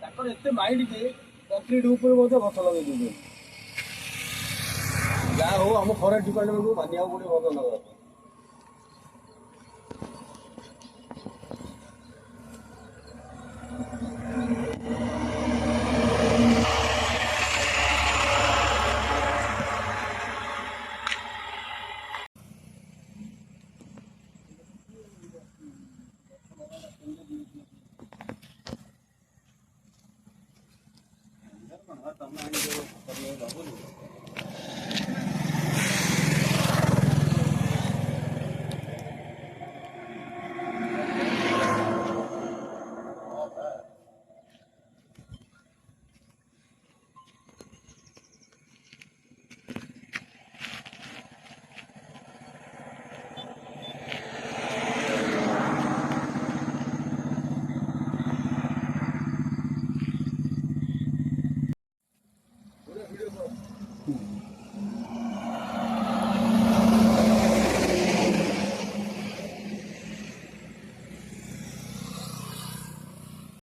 ତାଙ୍କର ଏତେ ମାଇଣ୍ଡ ଯେ କଂକ୍ରିଟ ଉପରେ ମଧ୍ୟ ଗଛ ଲଗେଇ ଦେଉଛନ୍ତି। ଯାହା ହଉ ଆମ ଫରେଷ୍ଟ ଡିପାର୍ଟମେଣ୍ଟକୁ ମାନିବାକୁ ପଡ଼ିବ ଭଦ୍ରନଗର। ତମେ ଆଣିଦେବ